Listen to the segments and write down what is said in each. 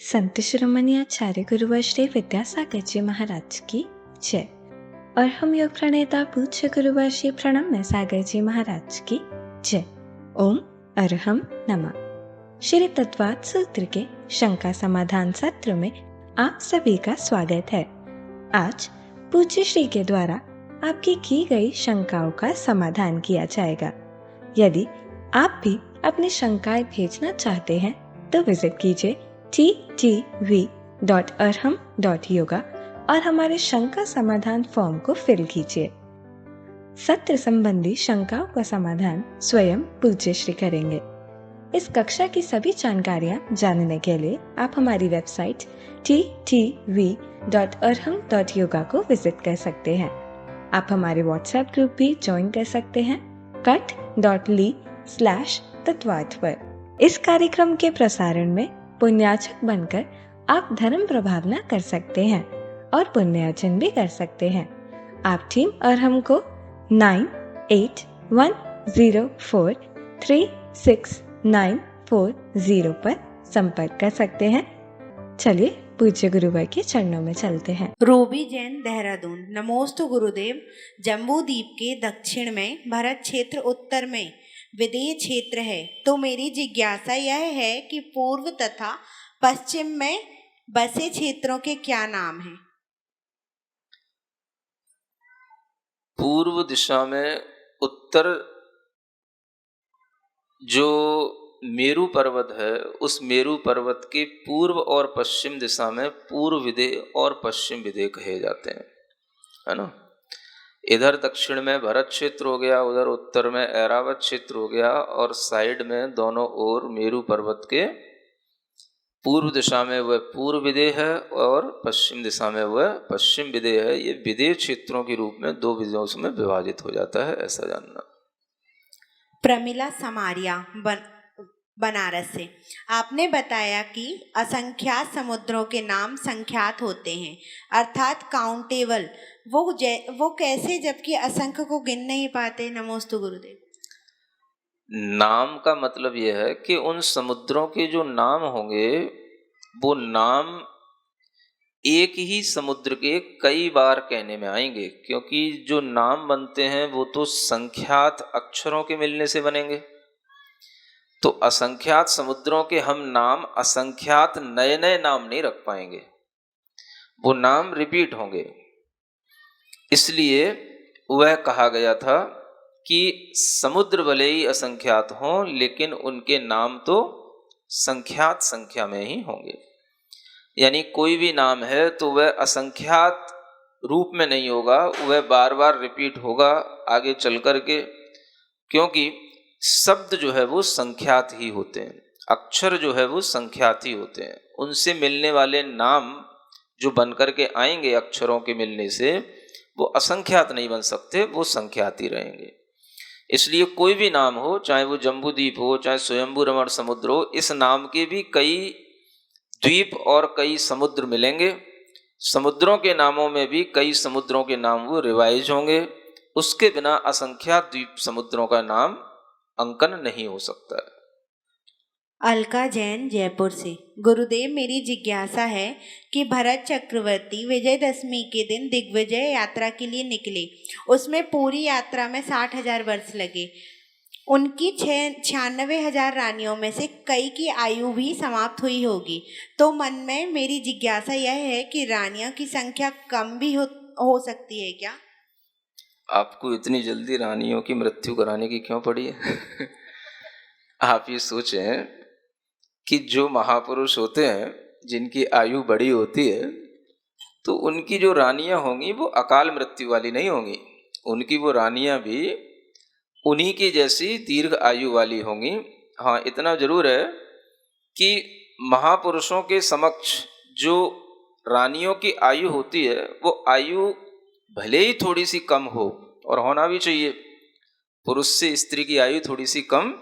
संत शिरोमणि आचार्य गुरुवर श्री विद्यासागर जी महाराज की जय। और हम योग प्रणेता पूज्य गुरुवर श्री प्रणम्य सागर जी महाराज की जय। ओम अरहम नमः। श्री तत्वाद सूत्र के शंका समाधान सत्र में आप सभी का स्वागत है। आज पूज्य श्री के द्वारा आपकी की गई शंकाओं का समाधान किया जाएगा। यदि आप भी अपनी शंकाएं भेजना चाहते हैं तो विजिट कीजिए ttv.arham.yoga और हमारे शंका समाधान फॉर्म को फिल कीजिए। सत्र संबंधी शंकाओं का समाधान स्वयं पूज्य श्री करेंगे। इस कक्षा की सभी जानकारियां जानने के लिए आप हमारी वेबसाइट ttv.arham.yoga को विजिट कर सकते हैं। आप हमारे व्हाट्सएप ग्रुप भी ज्वाइन कर सकते हैं cut.ly/तत्वाद पर। इस कार्यक्रम के प्रसारण में पुण्याचक बनकर आप धर्म प्रभावना कर सकते हैं और पुण्यार्जन भी कर सकते हैं। आप टीम अरहम को 9810436940 पर संपर्क कर सकते हैं। चलिए पूज्य गुरुवर के चरणों में चलते हैं। रूबी जैन, देहरादून। नमोस्तु गुरुदेव। जम्बू द्वीप के दक्षिण में, भरत क्षेत्र उत्तर में विदेह क्षेत्र है, तो मेरी जिज्ञासा यह है कि पूर्व तथा पश्चिम में बसे क्षेत्रों के क्या नाम हैं? पूर्व दिशा में उत्तर जो मेरु पर्वत है, उस मेरु पर्वत के पूर्व और पश्चिम दिशा में पूर्व विदेह और पश्चिम विदेह कहे जाते हैं, है ना। इधर दक्षिण में भरत क्षेत्र हो गया, उधर उत्तर में ऐरावत क्षेत्र हो गया, और साइड में दोनों ओर मेरु पर्वत के पूर्व दिशा में वह पूर्व विदेह है और पश्चिम दिशा में वह पश्चिम विदेह है। ये विदेह क्षेत्रों के रूप में दो विदेहों में विभाजित हो जाता है, ऐसा जानना। प्रमिला समारिया, बनारस से। आपने बताया कि असंख्यात समुद्रों के नाम संख्यात होते हैं, अर्थात काउंटेबल। वो कैसे, जबकि असंख्य को गिन नहीं पाते? नमोस्तु गुरुदेव। नाम का मतलब यह है कि उन समुद्रों के जो नाम होंगे वो नाम एक ही समुद्र के कई बार कहने में आएंगे, क्योंकि जो नाम बनते हैं वो तो संख्यात अक्षरों के मिलने से बनेंगे। तो असंख्यात समुद्रों के हम नाम असंख्यात नए नए नाम नहीं रख पाएंगे, वो नाम रिपीट होंगे। इसलिए वह कहा गया था कि समुद्र भले ही असंख्यात हों, लेकिन उनके नाम तो संख्यात संख्या में ही होंगे। यानी कोई भी नाम है तो वह असंख्यात रूप में नहीं होगा, वह बार बार रिपीट होगा आगे चल करके, क्योंकि शब्द जो है वो संख्यात ही होते हैं, अक्षर जो है वो संख्यात ही होते हैं। उनसे मिलने वाले नाम जो बन करके आएंगे अक्षरों के मिलने से, वो असंख्यात नहीं बन सकते, वो संख्यात ही रहेंगे। इसलिए कोई भी नाम हो, चाहे वो जम्बू द्वीप हो, चाहे स्वयंभू रमण समुद्र हो, इस नाम के भी कई द्वीप और कई समुद्र मिलेंगे। समुद्रों के नामों में भी कई समुद्रों के नाम वो रिवाइज होंगे। उसके बिना असंख्यात द्वीप समुद्रों का नाम अंकन नहीं हो सकता है। अलका जैन, जयपुर से। गुरुदेव, मेरी जिज्ञासा है कि भरत चक्रवर्ती विजयदशमी के दिन दिग्विजय यात्रा के लिए निकले, उसमें पूरी यात्रा में 60,000 वर्ष लगे। उनकी 96,000 रानियों में से कई की आयु भी समाप्त हुई होगी। तो मन में मेरी जिज्ञासा यह है कि रानियों की संख्या कम भी हो सकती है क्या? आपको इतनी जल्दी रानियों की मृत्यु कराने की क्यों पड़ी है? आप ये सोचें कि जो महापुरुष होते हैं, जिनकी आयु बड़ी होती है, तो उनकी जो रानियां होंगी वो अकाल मृत्यु वाली नहीं होंगी। उनकी वो रानियां भी उन्हीं की जैसी दीर्घ आयु वाली होंगी। हाँ, इतना जरूर है कि महापुरुषों के समक्ष जो रानियों की आयु होती है, वो आयु भले ही थोड़ी सी कम हो, और होना भी चाहिए, पुरुष से स्त्री की आयु थोड़ी सी कम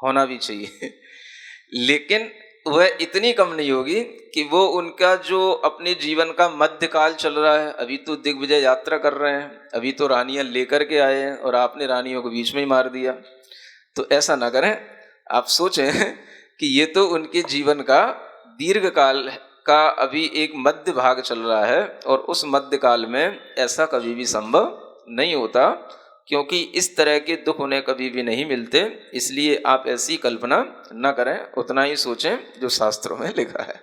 होना भी चाहिए, लेकिन वह इतनी कम नहीं होगी कि वो उनका जो अपने जीवन का मध्यकाल चल रहा है, अभी तो दिग्विजय यात्रा कर रहे हैं, अभी तो रानियां लेकर के आए हैं और आपने रानियों को बीच में ही मार दिया। तो ऐसा ना करें। आप सोचें कि ये तो उनके जीवन का दीर्घ काल का अभी एक मध्य भाग चल रहा है और उस मध्य काल में ऐसा कभी भी संभव नहीं होता, क्योंकि इस तरह के दुख उन्हें कभी भी नहीं मिलते। इसलिए आप ऐसी कल्पना न करें, उतना ही सोचें जो शास्त्रों में लिखा है।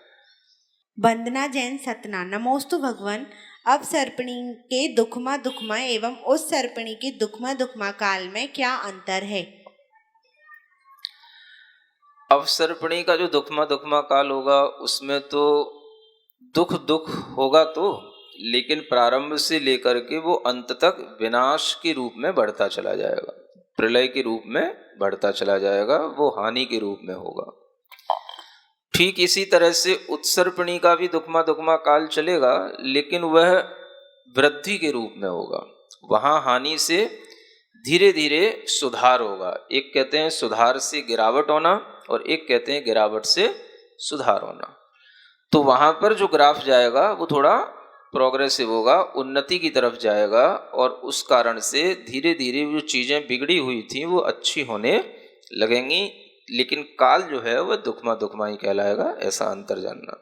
वंदना जैन सतना। नमोस्तु भगवान। अब सर्पणी के दुखमा एवं उस सर्पणी के दुखमा काल में क्या अंतर है? अवसर्पणी का जो दुखमा काल होगा उसमें तो दुख होगा तो, लेकिन प्रारंभ से लेकर के वो अंत तक विनाश के रूप में बढ़ता चला जाएगा, प्रलय के रूप में बढ़ता चला जाएगा, वो हानि के रूप में होगा। ठीक इसी तरह से उत्सर्पणी का भी दुखमा काल चलेगा, लेकिन वह वृद्धि के रूप में होगा। वहां हानि से धीरे धीरे सुधार होगा। एक कहते हैं सुधार से गिरावट होना और एक कहते हैं गिरावट से सुधार होना। तो वहां पर जो ग्राफ जाएगा वो थोड़ा प्रोग्रेसिव होगा, उन्नति की तरफ जाएगा, और उस कारण से धीरे धीरे जो चीजें बिगड़ी हुई थी वो अच्छी होने लगेंगी, लेकिन काल जो है वह दुखमा ही कहलाएगा। ऐसा अंतर जानना।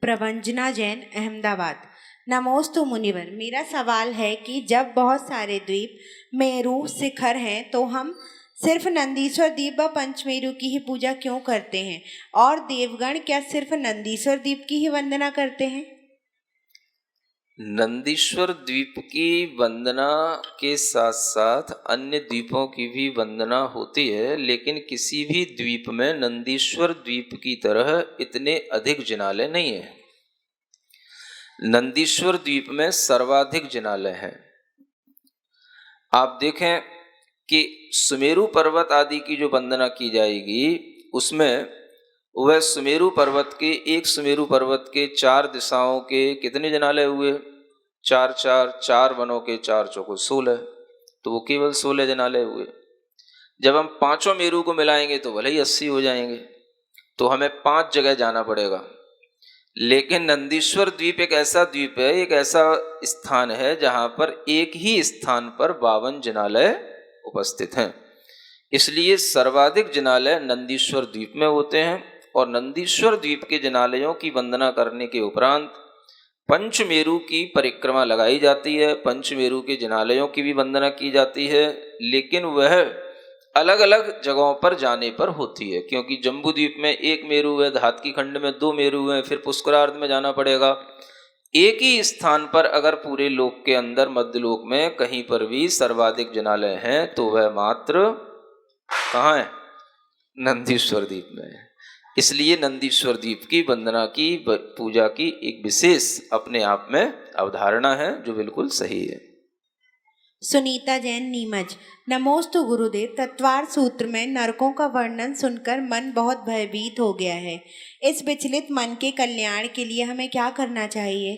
प्रवंजना जैन अहमदाबाद। नमोस्तु मुनिवर। मेरा सवाल है कि जब बहुत सारे द्वीप मेरू शिखर हैं तो हम सिर्फ नंदीश्वर द्वीप व पंचमेरु की ही पूजा क्यों करते हैं, और देवगण क्या सिर्फ नंदीश्वर द्वीप की ही वंदना करते हैं? नंदीश्वर द्वीप की वंदना के साथ साथ अन्य द्वीपों की भी वंदना होती है, लेकिन किसी भी द्वीप में नंदीश्वर द्वीप की तरह इतने अधिक जिनालय नहीं है। नंदीश्वर द्वीप में सर्वाधिक जिनालय हैं। आप देखें कि सुमेरु पर्वत आदि की जो वंदना की जाएगी उसमें वह सुमेरु पर्वत के, एक सुमेरु पर्वत के 4 दिशाओं के कितने जिनालय हुए? 4 वनों के 4 चौको 16, तो वो केवल 16 जिनालय हुए। जब हम 5 मेरु को मिलाएंगे तो भले ही 80 हो जाएंगे, तो हमें 5 जगह जाना पड़ेगा। लेकिन नंदीश्वर द्वीप एक ऐसा द्वीप है, एक ऐसा स्थान है जहां पर एक ही स्थान पर 52 जिनालय उपस्थित हैं। इसलिए सर्वाधिक जिनालय नंदीश्वर द्वीप में होते हैं, और नंदीश्वर द्वीप के जिनालयों की वंदना करने के उपरांत पंचमेरु की परिक्रमा लगाई जाती है। पंचमेरु के जिनालयों की भी वंदना की जाती है, लेकिन वह अलग अलग जगहों पर जाने पर होती है, क्योंकि जम्बू द्वीप में 1 मेरु है, धातकी खंड में 2 मेरु है, फिर पुष्करार्ध में जाना पड़ेगा। एक ही स्थान पर अगर पूरे लोक के अंदर मध्यलोक में कहीं पर भी सर्वाधिक जिनालय हैं तो वह मात्र कहाँ है? नंदीश्वर द्वीप में है। इसलिए नंदीश्वर द्वीप की वंदना की, पूजा की एक विशेष अपने आप में अवधारणा है जो बिल्कुल सही है। सुनीता जैन नीमच। नमोस्तु गुरुदेव। तत्वार सूत्र में नरकों का वर्णन सुनकर मन बहुत भयभीत हो गया है। इस विचलित मन के कल्याण के लिए हमें क्या करना चाहिए?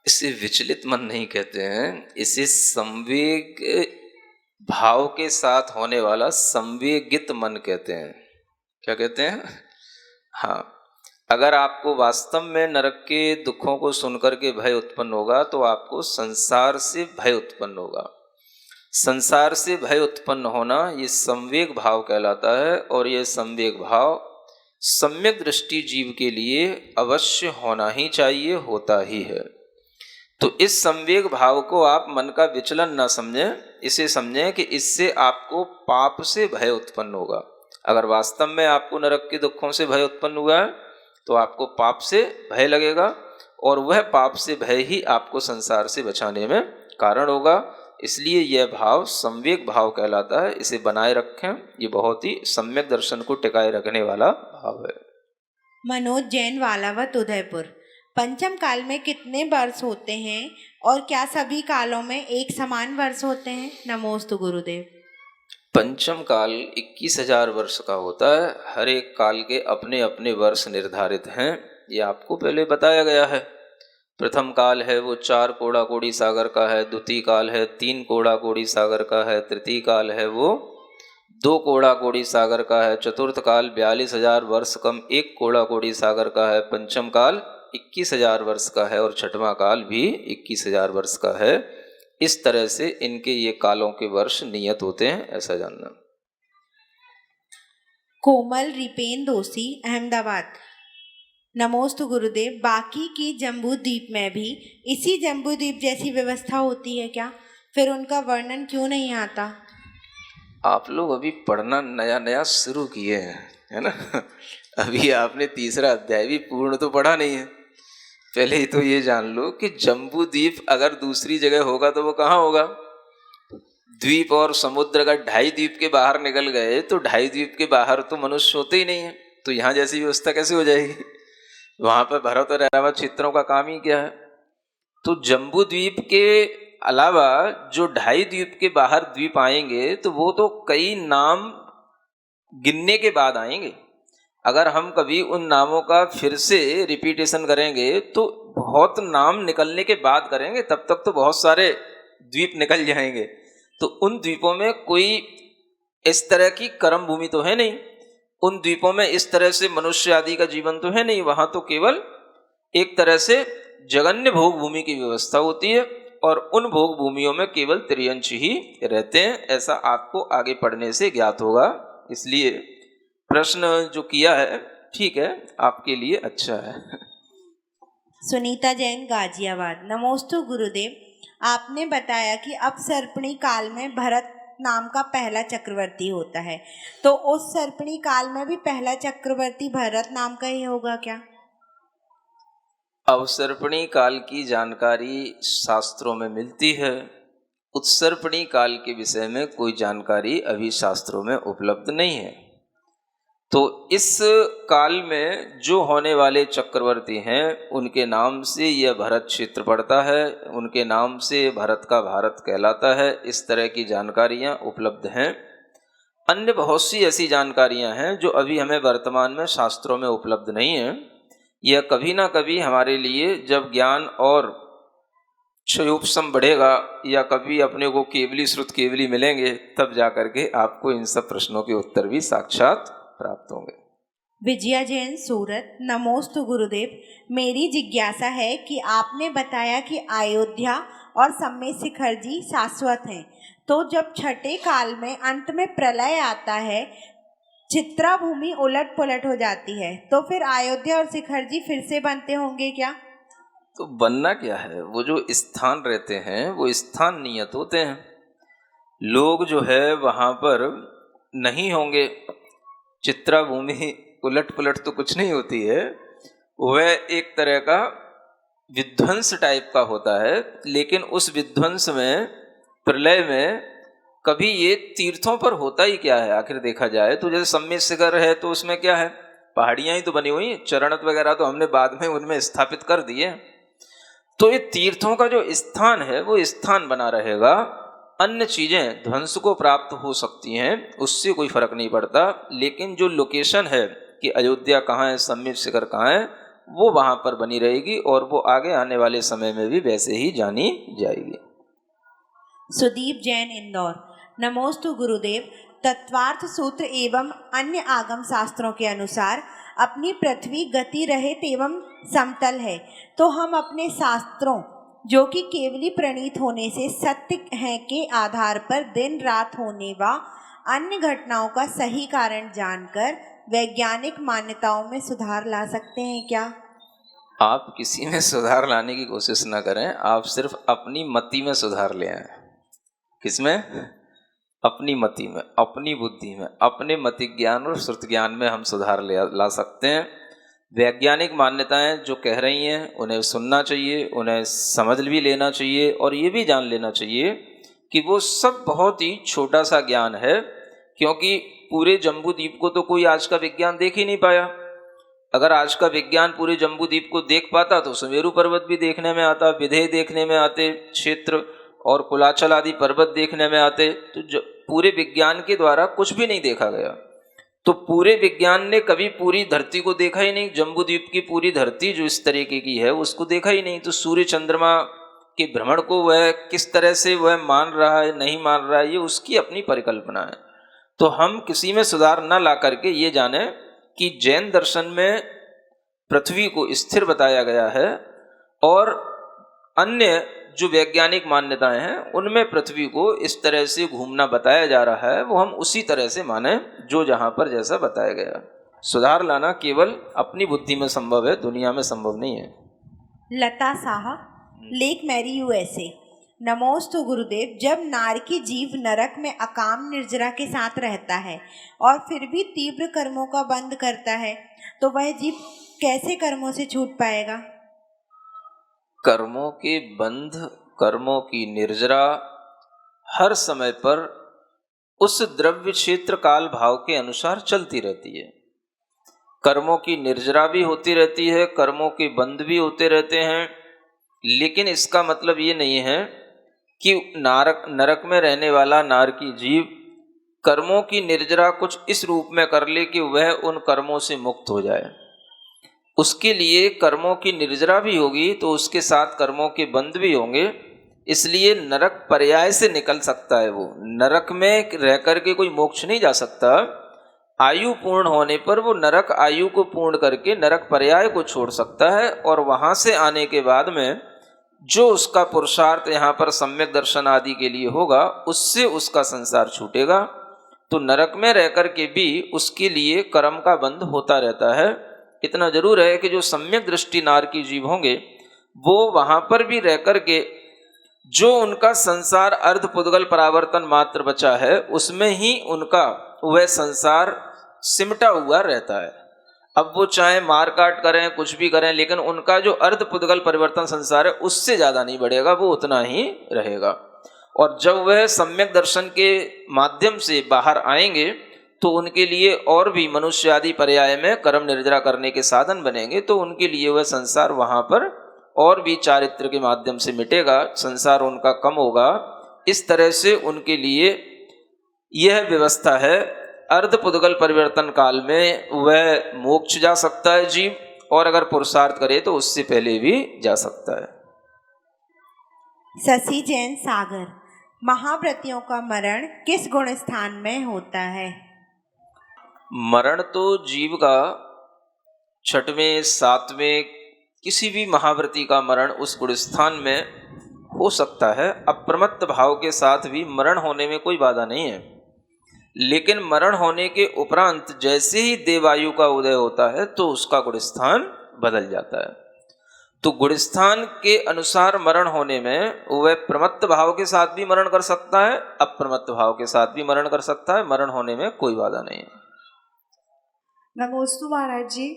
इसे विचलित मन नहीं कहते हैं, इसे संवेग भाव के साथ होने वाला संवेगित मन कहते हैं। क्या कहते हैं? हाँ, अगर आपको वास्तव में नरक के दुखों को सुनकर के भय उत्पन्न होगा तो आपको संसार से भय उत्पन्न होगा। संसार से भय उत्पन्न होना ये संवेग भाव कहलाता है, और ये संवेग भाव सम्यक दृष्टि जीव के लिए अवश्य होना ही चाहिए, होता ही है। तो इस संवेग भाव को आप मन का विचलन ना समझें, इसे समझें कि इससे आपको पाप से भय उत्पन्न होगा। अगर वास्तव में आपको नरक के दुखों से भय उत्पन्न हुआ है तो आपको पाप से भय लगेगा, और वह पाप से भय ही आपको संसार से बचाने में कारण होगा। इसलिए यह भाव संवेग भाव कहलाता है, इसे बनाए रखें। ये बहुत ही सम्यक दर्शन को टिकाए रखने वाला भाव है। मनोज जैन वालावत उदयपुर। पंचम काल में कितने वर्ष होते हैं, और क्या सभी कालों में एक समान वर्ष होते हैं? नमोस्तु गुरुदेव। पंचम काल 21,000 वर्ष का होता है। हर एक काल के अपने अपने वर्ष निर्धारित हैं, ये आपको पहले बताया गया है। प्रथम काल है वो 4 कोड़ा कोड़ी सागर का है, द्वितीय काल है 3 कोड़ा कोड़ी सागर का है, तृतीय काल है वो 2 कोड़ा कोड़ी सागर का है, चतुर्थ काल 42,000 वर्ष कम 1 कोड़ा कोड़ी सागर का है, पंचम काल 21,000 वर्ष का है, और छठवां काल भी 21,000 वर्ष का है। इस तरह से इनके ये कालों के वर्ष नियत होते हैं, ऐसा जानना। कोमल रिपेन दोषी अहमदाबाद। नमोस्तु गुरुदेव, बाकी की जम्बू द्वीप में भी इसी जम्बू द्वीप जैसी व्यवस्था होती है क्या? फिर उनका वर्णन क्यों नहीं आता? आप लोग अभी पढ़ना नया नया शुरू किए हैं, है ना। अभी आपने तीसरा अध्याय भी पूर्ण तो पढ़ा नहीं है। पहले ही तो ये जान लो कि जम्बू द्वीप अगर दूसरी जगह होगा तो वो कहाँ होगा। द्वीप और समुद्र अगर 2.5 द्वीप के बाहर निकल गए तो 2.5 द्वीप के बाहर तो मनुष्य होते ही नहीं है, तो यहाँ जैसी व्यवस्था कैसे हो जाएगी। वहां पर भरत और ऐरावत क्षेत्रों का काम ही क्या है। तो जम्बू द्वीप के अलावा जो 2.5 द्वीप के बाहर द्वीप आएंगे तो वो तो कई नाम गिनने के बाद आएंगे। अगर हम कभी उन नामों का फिर से रिपीटेशन करेंगे तो बहुत नाम निकलने के बाद करेंगे, तब तक तो बहुत सारे द्वीप निकल जाएंगे। तो उन द्वीपों में कोई इस तरह की कर्म भूमि तो है नहीं, उन द्वीपों में इस तरह से मनुष्य आदि का जीवन तो है नहीं। वहां तो केवल एक तरह से जगन्य भोग भूमि की व्यवस्था होती है और उन भोग भूमियों में केवल त्रियंश ही रहते हैं। ऐसा आपको आगे पढ़ने से ज्ञात होगा। इसलिए प्रश्न जो किया है ठीक है, आपके लिए अच्छा है। सुनीता जैन, गाजियाबाद। नमोस्तु गुरुदेव, आपने बताया कि अपसर्पणी काल में भरत नाम का पहला चक्रवर्ती होता है, तो उस सर्पणी काल में भी पहला चक्रवर्ती भरत नाम का ही होगा क्या? अवसर्पणी काल की जानकारी शास्त्रों में मिलती है, उत्सर्पणी काल के विषय में कोई जानकारी अभी शास्त्रों में उपलब्ध नहीं है। तो इस काल में जो होने वाले चक्रवर्ती हैं उनके नाम से यह भरत क्षेत्र पड़ता है, उनके नाम से भरत का भारत कहलाता है। इस तरह की जानकारियां उपलब्ध हैं। अन्य बहुत सी ऐसी जानकारियां हैं जो अभी हमें वर्तमान में शास्त्रों में उपलब्ध नहीं है। यह कभी ना कभी हमारे लिए जब ज्ञान और क्षयोपशम बढ़ेगा या कभी अपने को केवली श्रुत केवली मिलेंगे तब जाकर के आपको इन सब प्रश्नों के उत्तर भी साक्षात प्राप्त होंगे। विजया जैन, सूरत। नमोस्तु गुरुदेव, मेरी जिज्ञासा है कि आपने बताया कि अयोध्या और सम्मेद शिखर जी शाश्वत हैं, तो जब छठे काल में अंत में प्रलय आता है, चित्रा भूमि उलट पुलट हो जाती है, तो फिर अयोध्या और शिखर जी फिर से बनते होंगे क्या? तो बनना क्या है, वो जो स्थान रहते हैं वो स्थान नियत होते हैं। लोग जो है वहां पर नहीं होंगे। चित्रा भूमि उलट पुलट तो कुछ नहीं होती है, वह एक तरह का विध्वंस टाइप का होता है। लेकिन उस विध्वंस में, प्रलय में, कभी ये तीर्थों पर होता ही क्या है आखिर देखा जाए तो। जैसे सम्मेद शिखर है तो उसमें क्या है, पहाड़ियां ही तो बनी हुई, चरणत वगैरह तो हमने बाद में उनमें स्थापित कर दिए। तो ये तीर्थों का जो स्थान है वो स्थान बना रहेगा। अन्य चीजें ध्वंस को प्राप्त हो सकती हैं, उससे कोई फर्क नहीं पड़ता। लेकिन जो लोकेशन है कि अयोध्या कहाँ है, सम्मेद शिखर कहाँ है, वो वहां पर बनी रहेगी और वो आगे आने वाले समय में भी वैसे ही जानी जाएगी। सुदीप जैन, इंदौर। नमोस्तु गुरुदेव, तत्वार्थ सूत्र एवं अन्य आगम शास्त्रों के अनुसार अपनी पृथ्वी गति रहित एवं समतल है, तो हम अपने शास्त्रों जो कि केवली प्रणीत होने से सत्य हैं के आधार पर दिन रात होने व अन्य घटनाओं का सही कारण जानकर वैज्ञानिक मान्यताओं में सुधार ला सकते हैं क्या? आप किसी में सुधार लाने की कोशिश न करें, आप सिर्फ अपनी मति में सुधार ले आए। किसमें? अपनी मति में, अपनी बुद्धि में, अपने मति ज्ञान और श्रुत ज्ञान में हम सुधार ला सकते हैं। वैज्ञानिक मान्यताएं जो कह रही हैं उन्हें सुनना चाहिए, उन्हें समझ भी लेना चाहिए और ये भी जान लेना चाहिए कि वो सब बहुत ही छोटा सा ज्ञान है, क्योंकि पूरे जम्बू द्वीप को तो कोई आज का विज्ञान देख ही नहीं पाया। अगर आज का विज्ञान पूरे जम्बू द्वीप को देख पाता तो सुमेरु पर्वत भी देखने में आता, विधेय देखने में आते, क्षेत्र और कुलाचल आदि पर्वत देखने में आते। तो पूरे विज्ञान के द्वारा कुछ भी नहीं देखा गया। तो पूरे विज्ञान ने कभी पूरी धरती को देखा ही नहीं। जम्बू द्वीप की पूरी धरती जो इस तरीके की है उसको देखा ही नहीं। तो सूर्य चंद्रमा के भ्रमण को वह किस तरह से वह मान रहा है, नहीं मान रहा है, ये उसकी अपनी परिकल्पना है। तो हम किसी में सुधार न ला करके ये जाने कि जैन दर्शन में पृथ्वी को स्थिर बताया गया है और अन्य जो वैज्ञानिक मान्यताएं हैं उनमें पृथ्वी को इस तरह से घूमना बताया जा रहा है, वो हम उसी तरह से माने जो जहां पर जैसा बताया गया। सुधार लाना केवल अपनी बुद्धि में संभव है, दुनिया में संभव नहीं है। लता साहा, लेक मैरी यूएसए। नमोस्तु गुरुदेव। जब नारकी जीव नरक में अकाम निर्जरा के साथ रहता है और फिर भी तीव्र कर्मों का बंध करता है, तो वह जीव कैसे कर्मों से छूट पाएगा? कर्मों के बंध, कर्मों की निर्जरा हर समय पर उस द्रव्य क्षेत्र काल भाव के अनुसार चलती रहती है। कर्मों की निर्जरा भी होती रहती है, कर्मों के बंध भी होते रहते हैं, लेकिन इसका मतलब ये नहीं है कि नरक में रहने वाला नारकी जीव कर्मों की निर्जरा कुछ इस रूप में कर ले कि वह उन कर्मों से मुक्त हो जाए। उसके लिए कर्मों की निर्जरा भी होगी तो उसके साथ कर्मों के बंध भी होंगे, इसलिए नरक पर्याय से निकल सकता है। वो नरक में रह करके कोई मोक्ष नहीं जा सकता। आयु पूर्ण होने पर वो नरक आयु को पूर्ण करके नरक पर्याय को छोड़ सकता है, और वहां से आने के बाद में जो उसका पुरुषार्थ यहाँ पर सम्यक दर्शन आदि के लिए होगा, उससे उसका संसार छूटेगा। तो नरक में रह करके भी उसके लिए कर्म का बंध होता रहता है। इतना जरूर है कि जो सम्यक दृष्टि नारकी जीव होंगे वो वहां पर भी रह करके जो उनका संसार अर्ध पुद्गल परावर्तन मात्र बचा है उसमें ही उनका वह संसार सिमटा हुआ रहता है। अब वो चाहे मार काट करें, कुछ भी करें, लेकिन उनका जो अर्ध पुद्गल परिवर्तन संसार है उससे ज्यादा नहीं बढ़ेगा, वो उतना ही रहेगा। और जब वह सम्यक दर्शन के माध्यम से बाहर आएंगे तो उनके लिए और भी मनुष्य आदि पर्याय में कर्म निर्जरा करने के साधन बनेंगे, तो उनके लिए वह संसार वहां पर और भी चारित्र के माध्यम से मिटेगा, संसार उनका कम होगा। इस तरह से उनके लिए यह व्यवस्था है। अर्ध पुद्गल परिवर्तन काल में वह मोक्ष जा सकता है जीव, और अगर पुरुषार्थ करे तो उससे पहले भी जा सकता है। शशि जैन सागर, महाव्रतियों का मरण किस गुण स्थान में होता है? मरण तो जीव का 6वें 7वें किसी भी महाव्रती का मरण उस गुण स्थान में हो सकता है। अप्रमत्त भाव के साथ भी मरण होने में कोई बाधा नहीं है, लेकिन मरण होने के उपरांत जैसे ही देवायु का उदय होता है तो उसका गुण स्थान बदल जाता है। तो गुण स्थान के अनुसार मरण होने में वह प्रमत्त भाव के साथ भी मरण कर सकता है, अप्रमत्त भाव के साथ भी मरण कर सकता है। मरण होने में कोई बाधा नहीं है। नमोस्तु महाराज जी।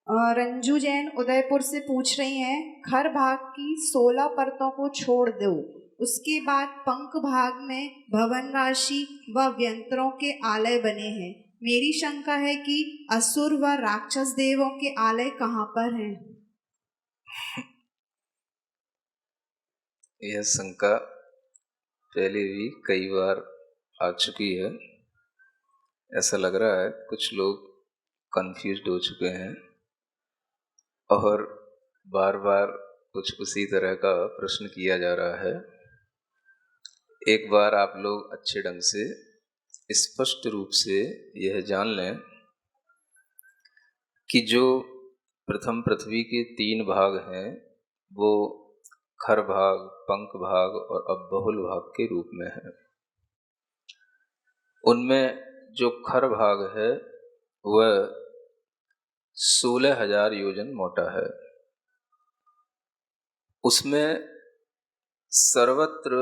रंजू जैन उदयपुर से पूछ रही हैं, खर भाग की 16 परतों को छोड़ दो, उसके बाद पंख भाग में भवनवासी व व्यंतरों के आलय बने हैं। मेरी शंका है कि असुर व राक्षस देवों के आलय कहाँ पर हैं? यह शंका पहले भी कई बार आ चुकी है। ऐसा लग रहा है कुछ लोग कंफ्यूज्ड हो चुके हैं और बार बार कुछ उसी तरह का प्रश्न किया जा रहा है। एक बार आप लोग अच्छे ढंग से स्पष्ट रूप से यह जान लें कि जो प्रथम पृथ्वी के 3 भाग हैं वो खर भाग, पंख भाग और अबहुल भाग के रूप में है। उनमें जो खर भाग है वह 16,000 योजन मोटा है। उसमें सर्वत्र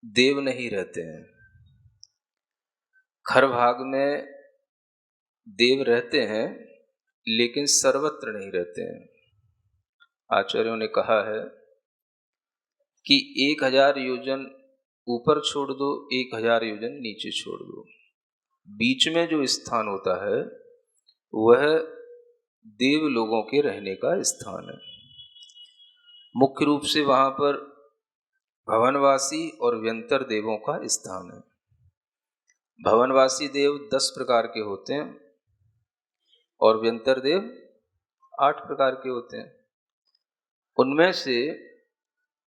देव नहीं रहते हैं। खर भाग में देव रहते हैं लेकिन सर्वत्र नहीं रहते हैं। आचार्यों ने कहा है कि 1000 योजन ऊपर छोड़ दो, 1000 योजन नीचे छोड़ दो, बीच में जो स्थान होता है वह देव लोगों के रहने का स्थान है। मुख्य रूप से वहां पर भवनवासी और व्यंतर देवों का स्थान है। भवनवासी देव 10 प्रकार के होते हैं और व्यंतर देव 8 प्रकार के होते हैं। उनमें से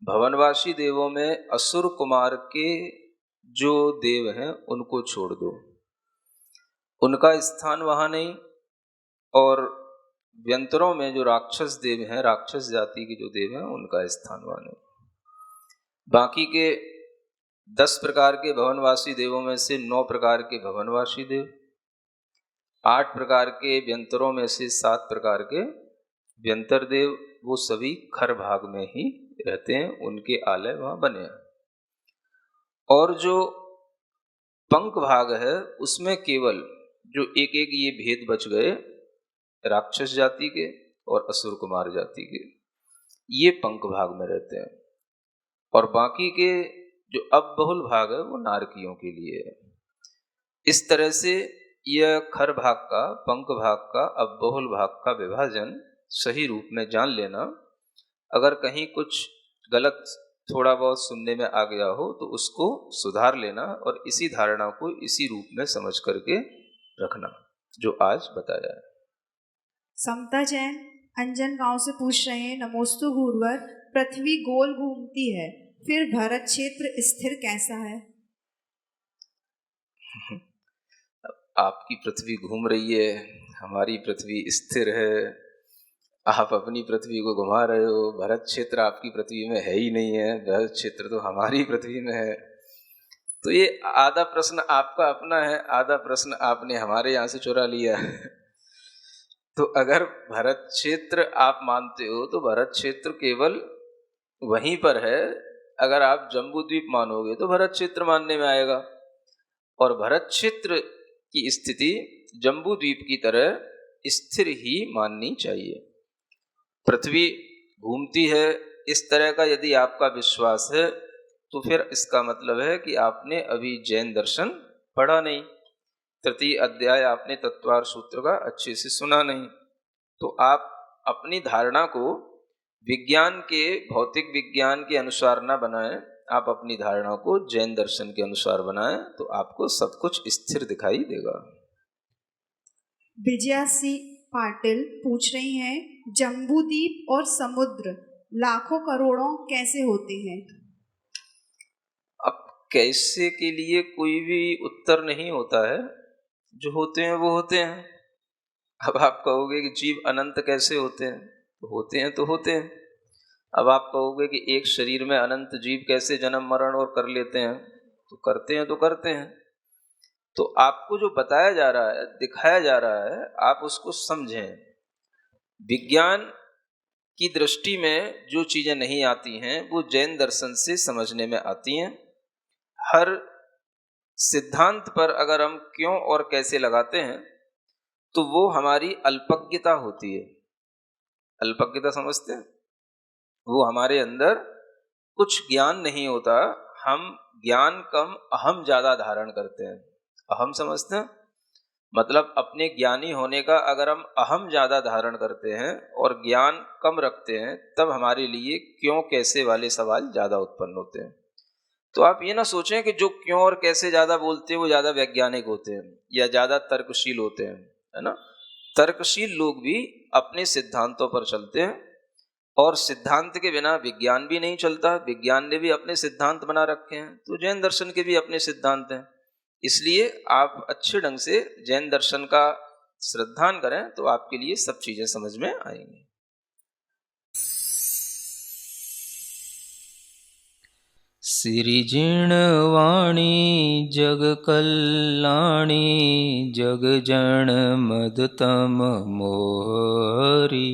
भवनवासी देवों में असुर कुमार के जो देव हैं उनको छोड़ दो, उनका स्थान वहां नहीं। और व्यंतरों में जो राक्षस देव हैं, राक्षस जाति के जो देव हैं, उनका स्थान वहां नहीं। बाकी के 10 प्रकार के भवनवासी देवों में से 9 प्रकार के भवनवासी देव 8 प्रकार के व्यंतरों में से 7 प्रकार के व्यंतर देव वो सभी खर भाग में ही रहते हैं, उनके आलय वहां बने हैं। और जो पंख भाग है उसमें केवल जो एक एक ये भेद बच गए राक्षस जाति के और असुर कुमार जाति के, ये पंख भाग में रहते हैं, और बाकी के जो अबहुल भाग है वो नारकियों के लिए है। इस तरह से यह खर भाग का, पंख भाग का, अबहुल भाग का विभाजन सही रूप में जान लेना। अगर कहीं कुछ गलत थोड़ा बहुत सुनने में आ गया हो तो उसको सुधार लेना और इसी धारणा को इसी रूप में समझ करके रखना जो आज बताया है। समता जैन अंजन गांव से पूछ रहे हैं, नमोस्तु गुरुवर, पृथ्वी गोल घूमती है, फिर भारत क्षेत्र स्थिर कैसा है? आपकी पृथ्वी घूम रही है, हमारी पृथ्वी स्थिर है, आप अपनी पृथ्वी को घुमा रहे हो, भरत क्षेत्र आपकी पृथ्वी में है ही नहीं है, भरत क्षेत्र तो हमारी पृथ्वी में है। तो ये आधा प्रश्न आपका अपना है, आधा प्रश्न आपने हमारे यहाँ से चुरा लिया है। तो अगर भरत क्षेत्र आप मानते हो तो भरत क्षेत्र केवल वहीं पर है, अगर आप जम्बू द्वीप मानोगे तो भरत क्षेत्र मानने में आएगा, और भरत क्षेत्र की स्थिति जम्बू द्वीप की तरह स्थिर ही माननी चाहिए। पृथ्वी घूमती है इस तरह का यदि आपका विश्वास है तो फिर इसका मतलब है कि आपने अभी जैन दर्शन पढ़ा नहीं, तृतीय अध्याय आपने तत्वार सूत्र का अच्छे से सुना नहीं। तो आप अपनी धारणा को विज्ञान के, भौतिक विज्ञान के अनुसार ना बनाएं, आप अपनी धारणा को जैन दर्शन के अनुसार बनाएं, तो आपको सब कुछ स्थिर दिखाई देगा। विजया सी पाटिल पूछ रही हैं, जम्बूद्वीप और समुद्र लाखों करोड़ों कैसे होते हैं? अब कैसे के लिए कोई भी उत्तर नहीं होता है, जो होते हैं वो होते हैं। अब आप कहोगे कि जीव अनंत कैसे होते हैं, तो होते हैं तो होते हैं। अब आप कहोगे कि एक शरीर में अनंत जीव कैसे जन्म मरण और कर लेते हैं, तो करते हैं तो करते हैं। तो आपको जो बताया जा रहा है, दिखाया जा रहा है, आप उसको समझें। विज्ञान की दृष्टि में जो चीजें नहीं आती हैं वो जैन दर्शन से समझने में आती हैं। हर सिद्धांत पर अगर हम क्यों और कैसे लगाते हैं तो वो हमारी अल्पज्ञता होती है। अल्पज्ञता समझते हैं? वो हमारे अंदर कुछ ज्ञान नहीं होता, हम ज्ञान कम अहम ज्यादा धारण करते हैं। अहम समझते हैं? मतलब अपने ज्ञानी होने का अगर हम अहम ज्यादा धारण करते हैं और ज्ञान कम रखते हैं, तब हमारे लिए क्यों कैसे वाले सवाल ज्यादा उत्पन्न होते हैं। तो आप ये ना सोचें कि जो क्यों और कैसे ज्यादा बोलते हैं वो ज्यादा वैज्ञानिक होते हैं या ज्यादा तर्कशील होते हैं, है ना। तर्कशील लोग भी अपने सिद्धांतों पर चलते हैं, और सिद्धांत के बिना विज्ञान भी नहीं चलता। विज्ञान ने भी अपने सिद्धांत बना रखे हैं, तो जैन दर्शन के भी अपने सिद्धांत हैं। इसलिए आप अच्छे ढंग से जैन दर्शन का श्रद्धान करें तो आपके लिए सब चीजें समझ में आएंगी। सिरिजिणवाणी जग कल्याणी जग जन मदतम मोहरी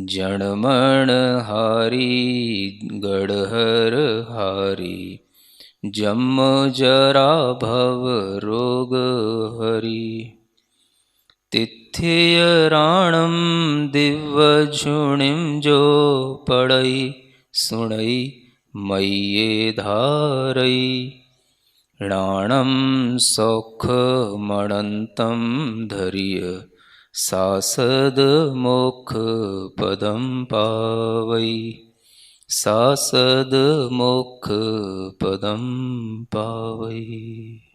जनमण हारी गढ़हर हारी जम जरा भव रोग हरि तिथ्य राणम दिव्य झुणिम जो पढ़ई सुणई मय्ये धारई राणम सौख मणंतम धर्य सासद मोक्ष पदम पावई सासद मोक्ष पदम पावई।